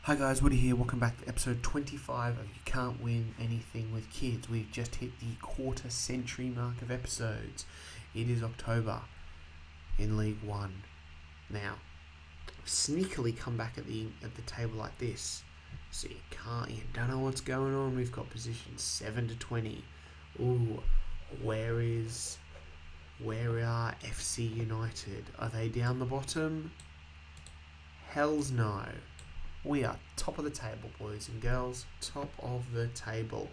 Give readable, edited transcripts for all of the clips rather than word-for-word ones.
Hi guys, Woody here. Welcome back to episode 25 of You Can't Win Anything with Kids. We've just hit the quarter century mark of episodes. It is October in League One. Now, sneakily come back at the table like this. So you don't know what's going on. We've got positions 7 to 20. Ooh, where are FC United? Are they down the bottom? Hells no. We are top of the table, boys and girls. Top of the table.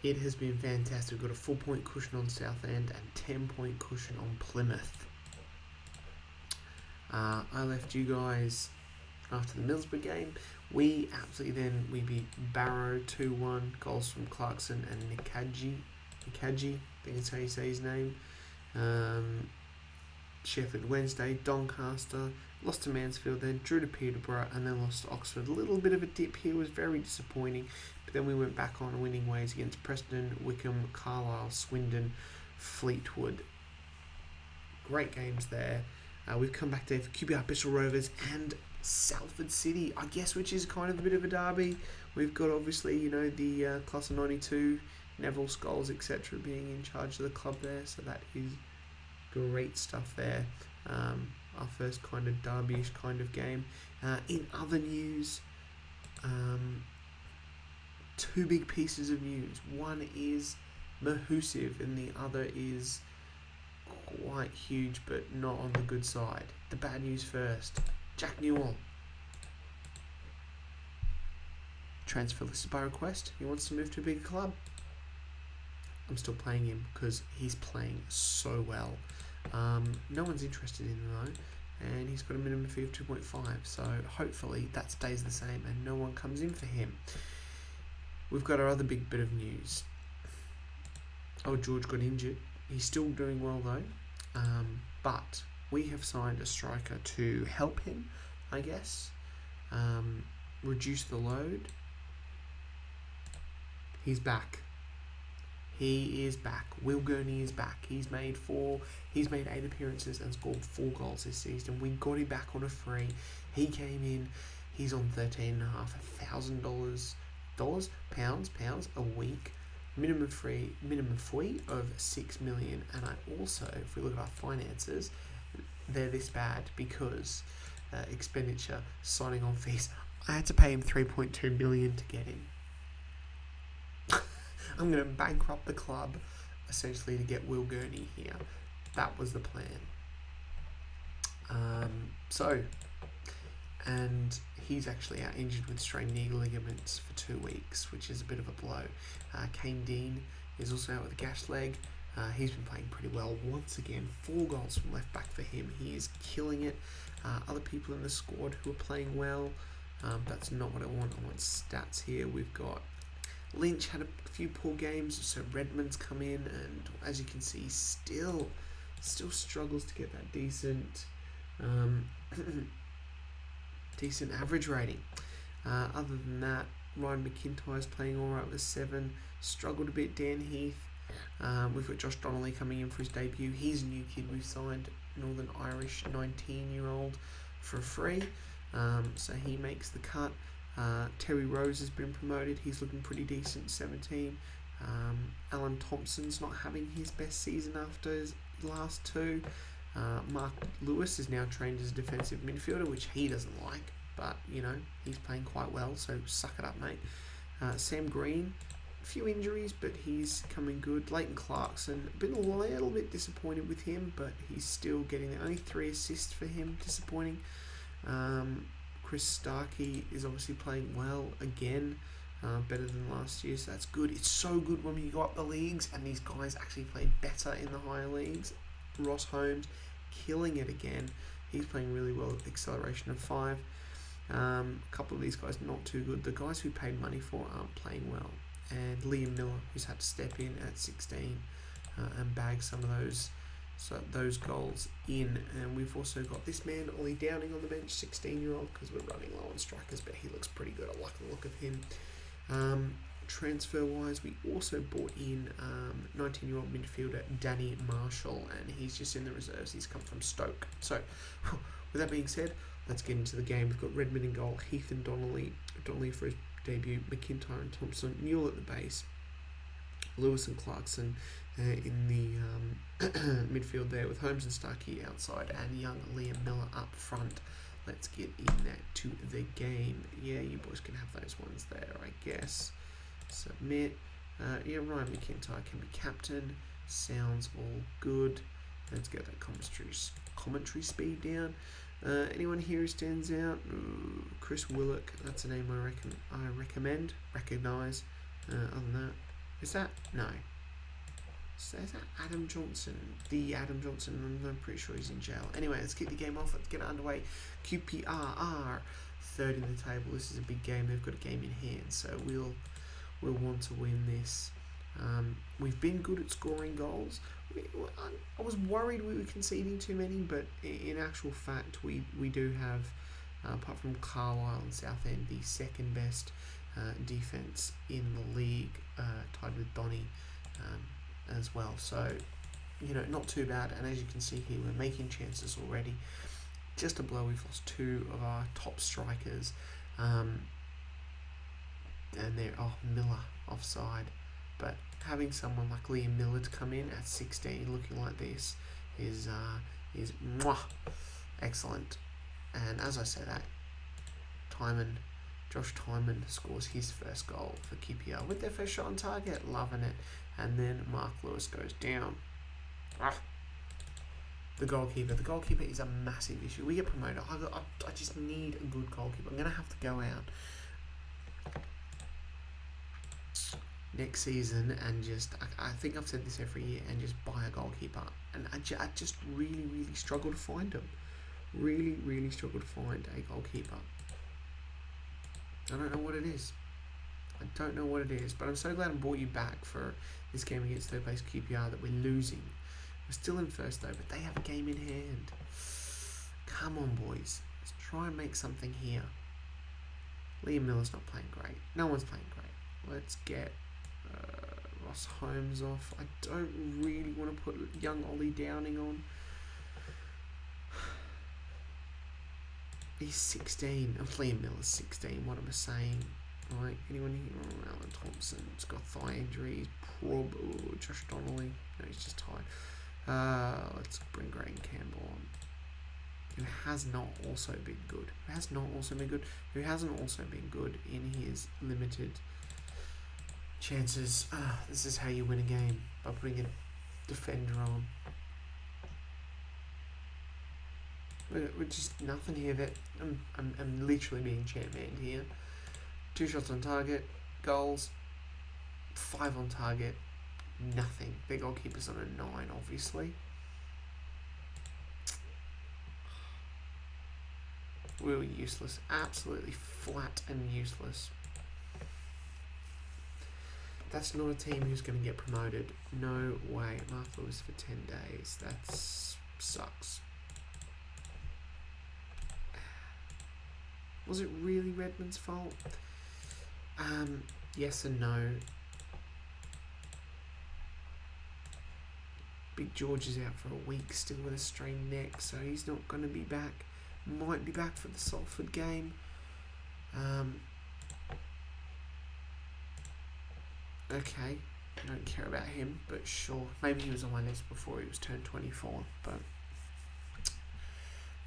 It has been fantastic. We've got a 4-point cushion on Southend and 10-point cushion on Plymouth. I left you guys after the Middlesbrough game. We beat Barrow 2-1. Goals from Clarkson and Nikaji. I think that's how you say his name. Sheffield Wednesday, Doncaster, lost to Mansfield, then drew to Peterborough, and then lost to Oxford. A little bit of a dip here, was very disappointing, but then we went back on winning ways against Preston, Wickham, Carlisle, Swindon, Fleetwood. Great games there. We've come back there for QPR Bristol Rovers and Salford City, I guess, which is kind of a bit of a derby. We've got obviously, the class of 92, Neville, Scholes, etc. being in charge of the club there, so that is great stuff there. Our first kind of derby-ish kind of game. In other news, two big pieces of news. One is massive and the other is quite huge but not on the good side. The bad news first. Jack Newell. Transfer listed by request. He wants to move to a bigger club. I'm still playing him because he's playing so well. No one's interested in him though, and he's got a minimum fee of 2.5, so hopefully that stays the same and no one comes in for him. We've got our other big bit of news. George got injured. He's still doing well though, but we have signed a striker to help him, I guess, reduce the load. He's back. He is back. Will Gurney is back. He's made 8 appearances and scored 4 goals this season. We got him back on a free. He came in. He's on $13,500 pounds a week. Minimum fee of $6 million. And I also, if we look at our finances, they're this bad because expenditure, signing on fees. I had to pay him $3.2 million to get him. I'm going to bankrupt the club, essentially, to get Will Gurney here. That was the plan. And he's actually out injured with strained knee ligaments for 2 weeks, which is a bit of a blow. Kane Dean is also out with a gashed leg. He's been playing pretty well. Once again, 4 goals from left back for him. He is killing it. Other people in the squad who are playing well. That's not what I want. I want stats here. We've got Lynch had a few poor games, so Redmond's come in, and as you can see, still struggles to get that decent average rating. Other than that, Ryan McIntyre's playing all right with 7. Struggled a bit. Dan Heath. We've got Josh Donnelly coming in for his debut. He's a new kid we've signed, Northern Irish 19-year-old for free. So he makes the cut. Terry Rose has been promoted. He's looking pretty decent, 17. Alan Thompson's not having his best season after his last 2. Mark Lewis is now trained as a defensive midfielder, which he doesn't like, but, he's playing quite well, so suck it up, mate. Sam Green, a few injuries, but he's coming good. Leighton Clarkson, been a little bit disappointed with him, but he's still getting there. Only 3 assists for him, disappointing. Chris Starkey is obviously playing well again, better than last year, so that's good. It's so good when you go up the leagues and these guys actually play better in the higher leagues. Ross Holmes, killing it again. He's playing really well at acceleration of 5. A couple of these guys not too good. The guys who paid money for aren't playing well. And Liam Miller, who's had to step in at 16 and bag some of those goals in. And we've also got this man, Ollie Downing, on the bench, 16-year-old, because we're running low on strikers, but he looks pretty good. I like the look of him. transfer-wise, we also bought in 19-year-old midfielder Danny Marshall, and he's just in the reserves. He's come from Stoke. So, with that being said, let's get into the game. We've got Redmond in goal, Heath and Donnelly for his debut, McIntyre and Thompson, Newell at the base, Lewis and Clarkson in the midfield there, with Holmes and Starkey outside, and young Liam Miller up front. Let's get to the game. Yeah, you boys can have those ones there, I guess. Submit. Yeah, Ryan McIntyre can be captain. Sounds all good. Let's get that commentary speed down. Anyone here who stands out? Ooh, Chris Willock. That's a name I recognise. Other than that, is that no? So is that Adam Johnson? The Adam Johnson? I'm pretty sure he's in jail. Anyway, let's get the game off. Let's get it underway. QPR third in the table. This is a big game. They've got a game in hand, so we'll want to win this. We've been good at scoring goals. I was worried we were conceding too many, but in actual fact, we do have, apart from Carlisle and Southend, the second best defence in the league, tied with Donny as well. So, not too bad. And as you can see here, we're making chances already. Just a blow, we've lost two of our top strikers. And they're Miller offside. But having someone like Liam Miller to come in at 16 looking like this is excellent. And as I said, Josh Tyman scores his first goal for QPR with their first shot on target, loving it. And then Mark Lewis goes down. The goalkeeper is a massive issue. We get promoted. I just need a good goalkeeper. I'm going to have to go out next season and just, I think I've said this every year, and just buy a goalkeeper. And I just really, really struggle to find them. Really, really struggle to find a goalkeeper. I don't know what it is. But I'm so glad I brought you back for this game against third place QPR that we're losing. We're still in first though, but they have a game in hand. Come on, boys. Let's try and make something here. Liam Miller's not playing great. No one's playing great. Let's get Ross Holmes off. I don't really want to put young Ollie Downing on. He's 16. Liam Miller's 16. What am I saying? Right, anyone here? Alan Thompson's got thigh injuries. Josh Donnelly. No, he's just tired. Let's bring Graham Campbell on. Who has not also been good. Who hasn't also been good in his limited chances. This is how you win a game, by putting a defender on. We're just nothing here. That I'm literally being championed here. 2 shots on target, goals, 5 on target, nothing. Their goalkeeper's on a 9, obviously. We were useless, absolutely flat and useless. That's not a team who's going to get promoted. No way. Mark Lewis for 10 days. That sucks. Was it really Redmond's fault? Yes and no. Big George is out for a week still with a strained neck, so he's not going to be back. Might be back for the Salford game. Okay, I don't care about him, but sure. Maybe he was on my list before he was turned 24, but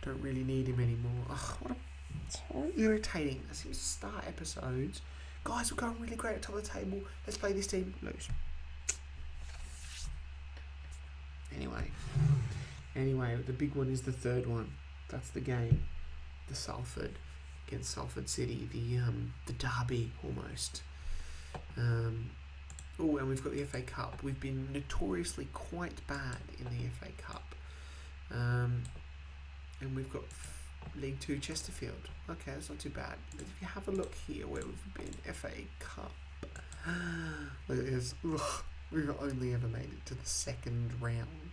don't really need him anymore. It's so irritating. I seem to start episodes. Guys, we're going really great at the top of the table. Let's play this team. Lose. Anyway, the big one is the third one. That's the game. The Salford against Salford City. The derby, almost. And we've got the FA Cup. We've been notoriously quite bad in the FA Cup. And we've got League 2 Chesterfield. Okay, that's not too bad. But if you have a look here where we've been, FA Cup. Look at this. We've only ever made it to the second round.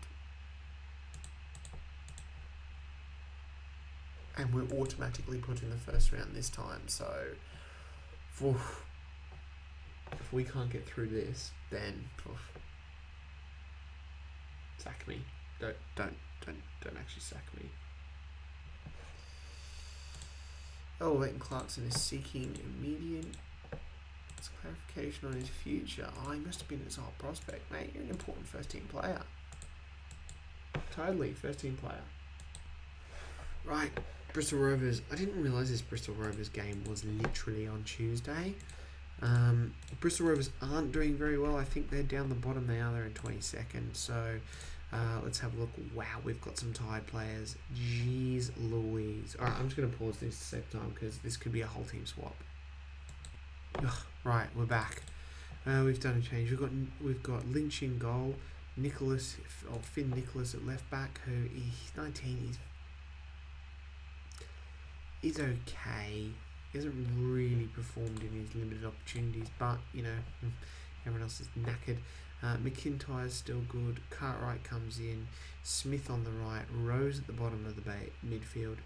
And we're automatically put in the first round this time, so If we can't get through this, then sack me. Don't actually sack me. Oh, Leighton Clarkson is seeking immediate clarification on his future. Oh, he must have been his hot prospect, mate. You're an important first team player. Totally, first team player. Right, Bristol Rovers. I didn't realise this Bristol Rovers game was literally on Tuesday. Bristol Rovers aren't doing very well. I think they're down the bottom now. They're in 22nd. So let's have a look. Wow, we've got some tired players. Jeez Louise. All right, I'm just going to pause this a second time because this could be a whole team swap. Ugh, right, we're back. We've done a change. We've got Lynch in goal. Finn Nicholas at left back. Who he's 19. He's okay. He hasn't really performed in his limited opportunities, but everyone else is knackered. McIntyre's still good. Cartwright comes in. Smith on the right. Rose at the bottom of the midfield.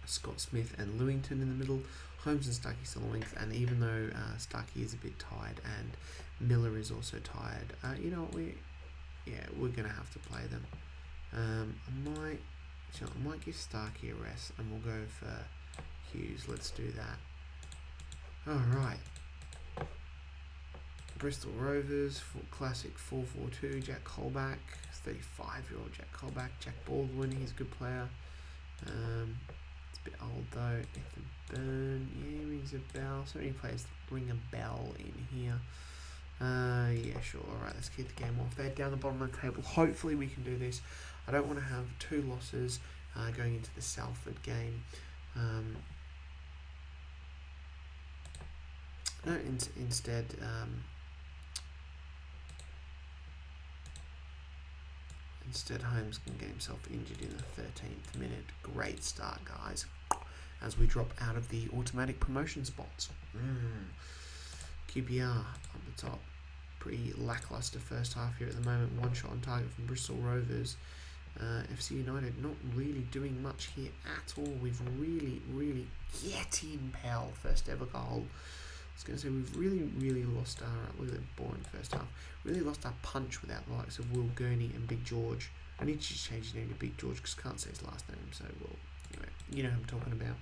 Scott Smith and Lewington in the middle. Holmes and Starkey still on length. And even though Starkey is a bit tired and Miller is also tired, we're gonna have to play them. I might give Starkey a rest, and we'll go for Hughes. Let's do that. All right. Bristol Rovers, classic 4-4-2, Jack Colback, 35-year-old Jack Colback, Jack Baldwin, he's a good player. It's a bit old though. Ethan Byrne, yeah, rings a bell. So many players ring a bell in here. Yeah, sure. Alright, let's keep the game off. They're down the bottom of the table. Hopefully we can do this. I don't want to have 2 losses going into the Salford game. Instead, Holmes can get himself injured in the 13th minute. Great start, guys, as we drop out of the automatic promotion spots. QPR on the top. Pretty lackluster first half here at the moment. 1 shot on target from Bristol Rovers. FC United not really doing much here at all. We've really getting Pell first ever goal. I was going to say we've really lost our, look at that boring first half, really lost our punch without the likes of Will Gurney and Big George. I need to just change his name to Big George because I can't say his last name, so anyway, you know who I'm talking about.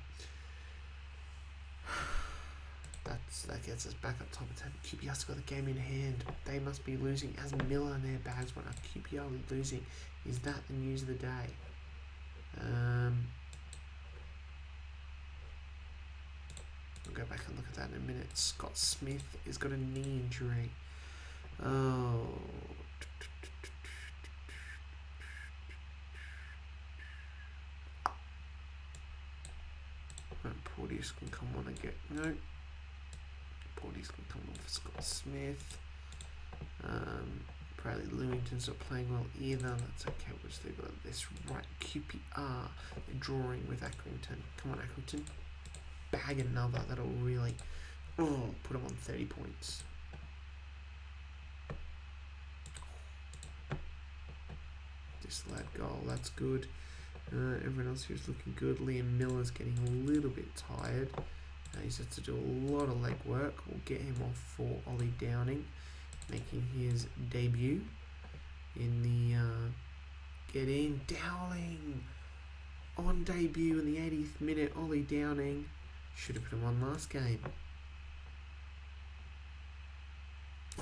That gets us back up top of the table. QPR's got the game in hand. They must be losing as Miller and their bags went up. QPR losing. Is that the news of the day? We'll go back and look at that in a minute. Scott Smith has got a knee injury. Oh. Right, Porteous can come on again. No. Porteous can come on for Scott Smith. Probably Lewington's not playing well either. That's okay. We'll still got this right. QPR drawing with Accrington. Come on, Accrington. Bag another. That'll really put them on 30 points. This lad goal. That's good. Everyone else here's looking good. Liam Miller's getting a little bit tired. He's had to do a lot of leg work. We'll get him off for Ollie Downing, making his debut in the get in Dowling on debut in the 80th minute. Ollie Downing should have put him on last game.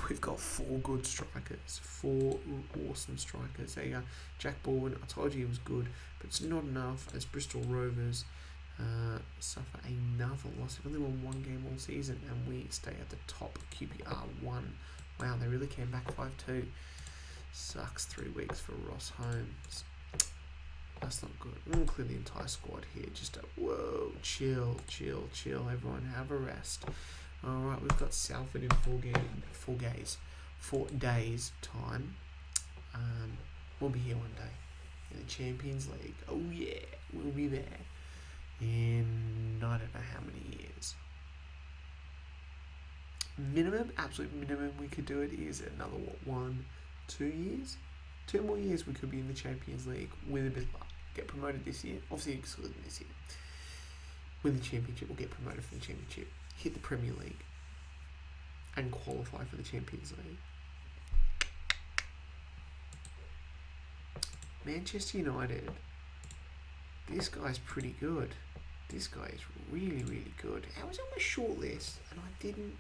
We've got 4 good strikers, 4 awesome strikers. There you go. Jack Baldwin, I told you he was good, but it's not enough as Bristol Rovers suffer another loss. They've only won 1 game all season and we stay at the top. QPR 1. Wow, they really came back 5-2. Sucks 3 weeks for Ross Holmes. That's not good. Clear the entire squad here. Just whoa, chill. Everyone have a rest. Alright, we've got Salford in 4 days time. We'll be here one day in the Champions League. Oh yeah, we'll be there in I don't know how many years. Minimum, absolute minimum we could do it is another 2 years? 2 more years we could be in the Champions League with a bit of luck. Get promoted this year, obviously excluding this year. Win the championship, we'll get promoted from the championship. Hit the Premier League. and qualify for the Champions League. Manchester United. This guy's pretty good. This guy is really, really good. I was on my short list and I didn't.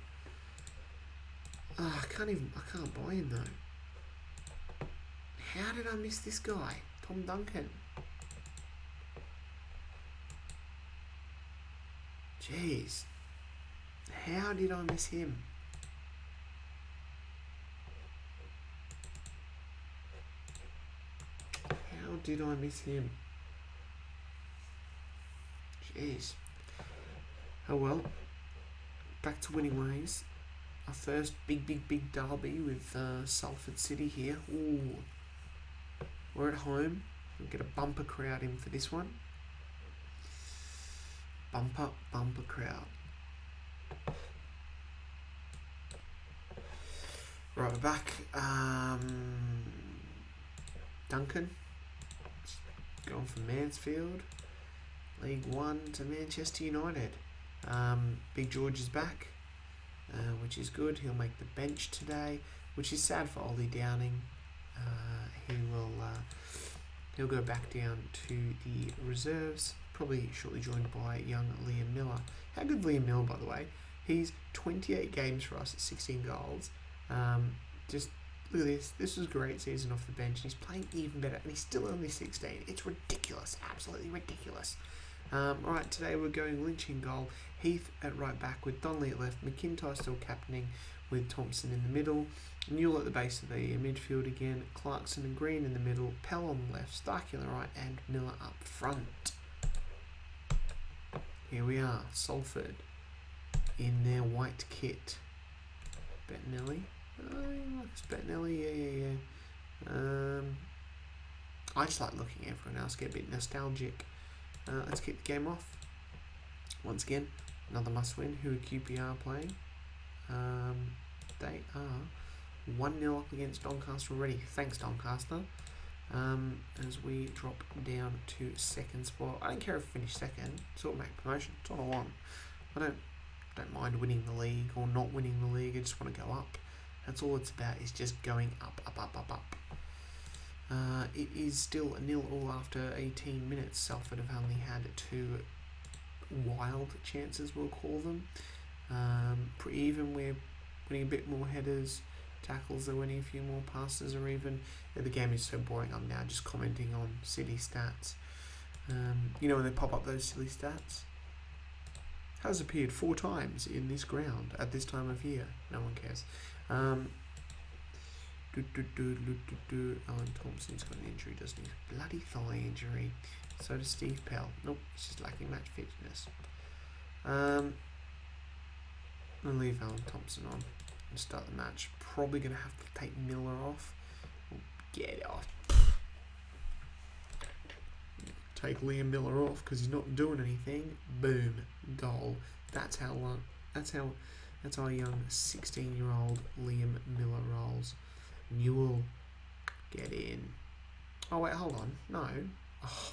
I can't buy him though. How did I miss this guy? Tom Duncan. Jeez. How did I miss him? How did I miss him? Jeez. Oh well. Back to winning ways. Our first big derby with Salford City here. Ooh. We're at home. We'll get a bumper crowd in for this one. Bumper crowd. Right, we're back. Duncan. Going from Mansfield. League One to Manchester United. Big George is back, which is good. He'll make the bench today, which is sad for Ollie Downing. He'll go back down to the reserves, probably shortly joined by young Liam Miller. How good Liam Miller, by the way? He's 28 games for us at 16 goals. Just look at this. This was a great season off the bench. And he's playing even better, and he's still only 16. It's ridiculous, absolutely ridiculous. Alright, today we're going Lynch in goal, Heath at right back with Donnelly at left, McIntyre still captaining with Thompson in the middle, Newell at the base of the midfield again, Clarkson and Green in the middle, Pell on the left, Starkey on the right, and Miller up front. Here we are, Salford in their white kit. Bettinelli. Oh, he likes Bettinelli, yeah. I just like looking at everyone else, get a bit nostalgic. Let's kick the game off. Once again, another must-win. Who are QPR playing? They are 1-0 up against Doncaster already. Thanks, Doncaster. As we drop down to second spot. I don't care if we finish second. It's all make promotion. It's all I want. I don't mind winning the league or not winning the league. I just want to go up. That's all it's about, is just going up. It is still 0-0 after 18 minutes. Salford have only had 2 wild chances, we'll call them. Pretty even. We're winning a bit more headers, tackles, they're winning a few more passes, or even the game is so boring I'm now just commenting on City stats. You know when they pop up those silly stats? Has appeared 4 times in this ground at this time of year. No one cares. Alan Thompson's got an injury, doesn't he? Bloody thigh injury. So does Steve Pell. Nope, he's just lacking match fitness. I'll leave Alan Thompson on and start the match. Probably going to have to take Miller off. Get it off. Take Liam Miller off because he's not doing anything. Boom, goal. That's how our young 16-year-old Liam Miller rolls. Newell, get in. Oh wait, hold on. No. Oh.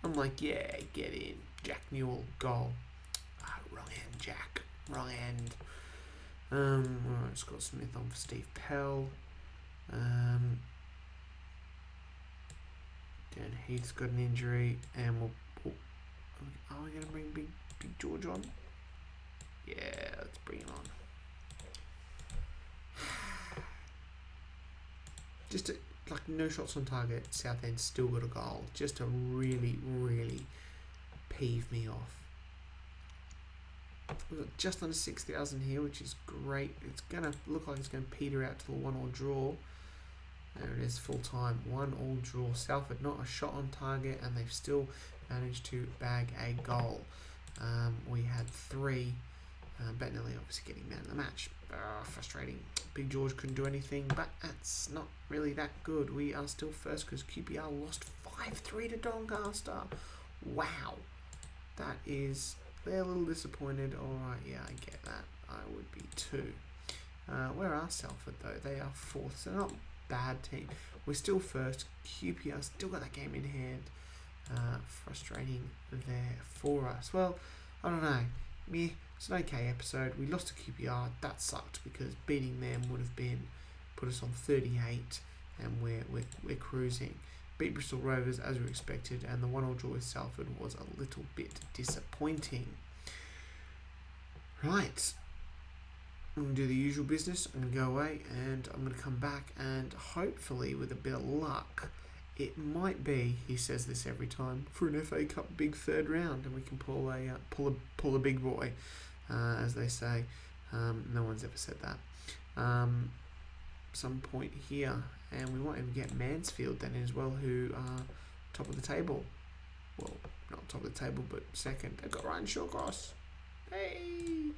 I'm like, yeah, get in. Jack Newell, goal. Wrong end, Jack. Wrong end. Alright, Scott Smith on for Steve Pell. Dan Heath's got an injury, and are we gonna bring Big George on? Yeah, let's bring him on. Just no shots on target. Southend still got a goal. Just to really peeve me off. We've got just under 6,000 here, which is great. It's gonna look like it's gonna peter out to the 1-1 draw. There it is, full time. 1-1 draw. Salford not a shot on target, and they've still managed to bag a goal. We had 3. Bettinelli obviously getting man of the match. Frustrating. Big George couldn't do anything, but that's not really that good. We are still first because QPR lost 5-3 to Doncaster. Wow. That is... They're a little disappointed. Alright, yeah, I get that. I would be too. Where are Salford though? They are 4th, so not a bad team. We're still first. QPR still got that game in hand. Frustrating there for us. Well, I don't know. it's an okay episode. We lost to QPR. That sucked because beating them would have put us on 38, and we're cruising. Beat Bristol Rovers as we expected, and the 1-1 draw with Salford was a little bit disappointing. Right, I'm going to do the usual business. I'm going to go away, and I'm going to come back, and hopefully with a bit of luck, it might be, he says this every time, for an FA Cup big third round, and we can pull a big boy, as they say. No one's ever said that. Some point here, and we might even get Mansfield then as well, who are top of the table. Well, not top of the table, but second. They've got Ryan Shawcross. Hey.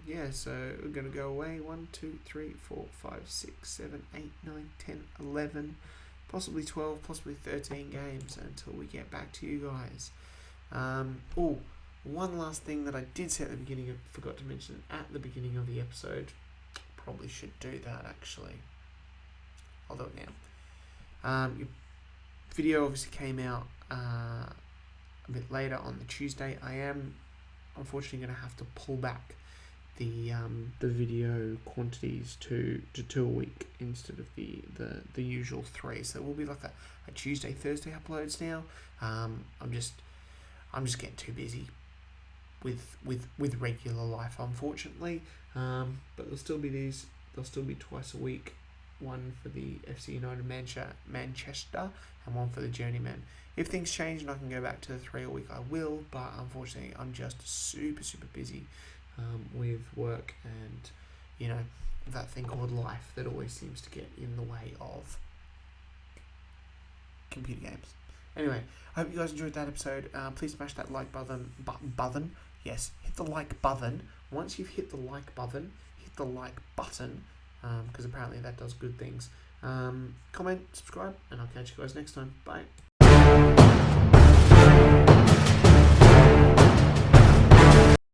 Yeah, so we're going to go away 1, 2, 3, 4, 5, 6, 7, 8, 9, 10, 11, possibly 12, possibly 13 games until we get back to you guys. One last thing that I did say at the beginning, I forgot to mention at the beginning of the episode. Probably should do that actually. I'll do it now. Your video obviously came out a bit later on the Tuesday. I am unfortunately going to have to pull back the video quantities to 2 a week instead of the usual 3. So it will be like a Tuesday, Thursday uploads now. I'm just getting too busy with regular life, unfortunately. But there'll still be these. There'll still be twice a week. One for the FC United Manchester and one for the Journeyman. If things change and I can go back to the 3 a week, I will. But unfortunately, I'm just super busy with work and that thing called life that always seems to get in the way of computer games. Anyway, I hope you guys enjoyed that episode. Please smash that like button. Yes, hit the like button. Once you've hit the like button, hit the like button, because apparently that does good things. Comment, subscribe, and I'll catch you guys next time. Bye.